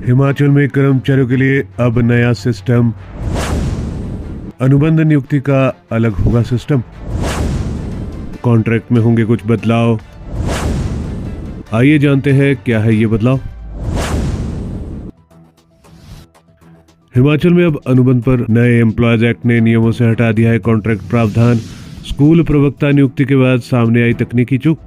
हिमाचल में कर्मचारियों के लिए अब नया सिस्टम। अनुबंध नियुक्ति का अलग होगा सिस्टम। कॉन्ट्रैक्ट में होंगे कुछ बदलाव। आइए जानते हैं क्या है ये बदलाव। हिमाचल में अब अनुबंध पर नए एम्प्लॉयज एक्ट ने नियमों से हटा दिया है कॉन्ट्रैक्ट प्रावधान। स्कूल प्रवक्ता नियुक्ति के बाद सामने आई तकनीकी चूक।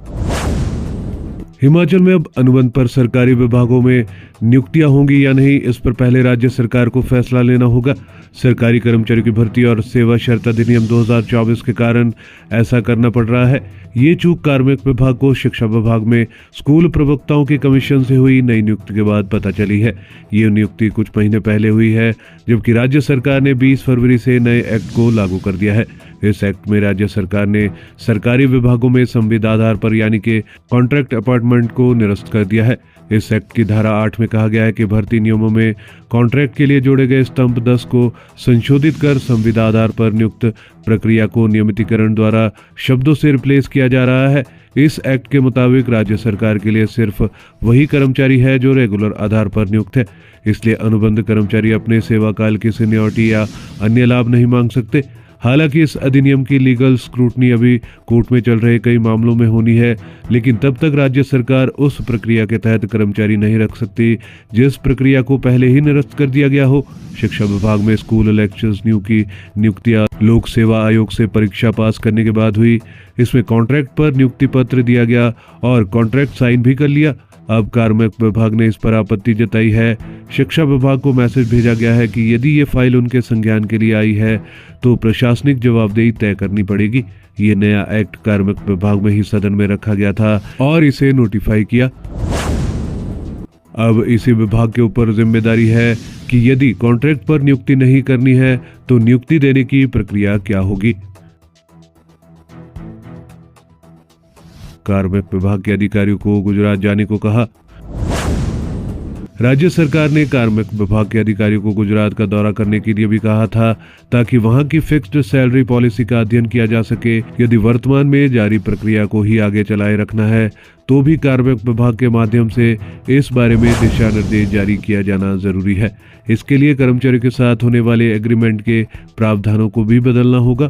हिमाचल में अब अनुबंध पर सरकारी विभागों में नियुक्तियां होंगी या नहीं, इस पर पहले राज्य सरकार को फैसला लेना होगा। सरकारी कर्मचारियों की भर्ती और सेवा शर्त अधिनियम 2024 के कारण ऐसा करना पड़ रहा है। ये चूक कार्मिक विभाग को शिक्षा विभाग में स्कूल प्रवक्ताओं के कमीशन से हुई नई नियुक्ति के बाद पता चली है। ये नियुक्ति कुछ महीने पहले हुई है, जबकि राज्य सरकार ने 20 फरवरी से नए एक्ट को लागू कर दिया है। इस एक्ट में राज्य सरकार ने सरकारी विभागों में संविदा आधार पर यानी कि कॉन्ट्रैक्ट अपॉइंटमेंट को निरस्त कर दिया है। इस एक्ट की धारा 8 में कहा गया है कि भर्ती नियमों में कॉन्ट्रैक्ट के लिए जोड़े गए स्तंभ 10 को संशोधित कर संविदा आधार पर नियुक्त प्रक्रिया को नियमितीकरण द्वारा शब्दों से रिप्लेस किया जा रहा है। इस एक्ट के मुताबिक राज्य सरकार के लिए सिर्फ वही कर्मचारी है जो रेगुलर आधार पर नियुक्त है, इसलिए अनुबंध कर्मचारी अपने सेवा काल की सीनियरिटी या अन्य लाभ नहीं मांग सकते। हालांकि इस अधिनियम की लीगल स्क्रूटनी अभी कोर्ट में चल रहे कई मामलों में होनी है, लेकिन तब तक राज्य सरकार उस प्रक्रिया के तहत कर्मचारी नहीं रख सकती जिस प्रक्रिया को पहले ही निरस्त कर दिया गया हो। शिक्षा विभाग में स्कूल लेक्चर्स की नियुक्तियां लोक सेवा आयोग से परीक्षा पास करने के बाद हुई। इसमें कॉन्ट्रैक्ट पर नियुक्ति पत्र दिया गया और कॉन्ट्रैक्ट साइन भी कर लिया। अब कार्मिक विभाग ने इस पर आपत्ति जताई है। शिक्षा विभाग को मैसेज भेजा गया है कि यदि ये फाइल उनके संज्ञान के लिए आई है तो प्रशासनिक जवाबदेही तय करनी पड़ेगी। ये नया एक्ट कार्मिक विभाग में ही सदन में रखा गया था और इसे नोटिफाई किया। अब इसी विभाग के ऊपर जिम्मेदारी है कि यदि कॉन्ट्रैक्ट पर नियुक्ति नहीं करनी है तो नियुक्ति देने की प्रक्रिया क्या होगी। कार्मिक विभाग के अधिकारियों को गुजरात जाने को कहा। राज्य सरकार ने कार्मिक विभाग के अधिकारियों को गुजरात का दौरा करने के लिए भी कहा था ताकि वहां की फिक्स्ड सैलरी पॉलिसी का अध्ययन किया जा सके। यदि वर्तमान में जारी प्रक्रिया को ही आगे चलाए रखना है तो भी कार्मिक विभाग के माध्यम से इस बारे में दिशा निर्देश जारी किया जाना जरूरी है। इसके लिए कर्मचारियों के साथ होने वाले एग्रीमेंट के प्रावधानों को भी बदलना होगा।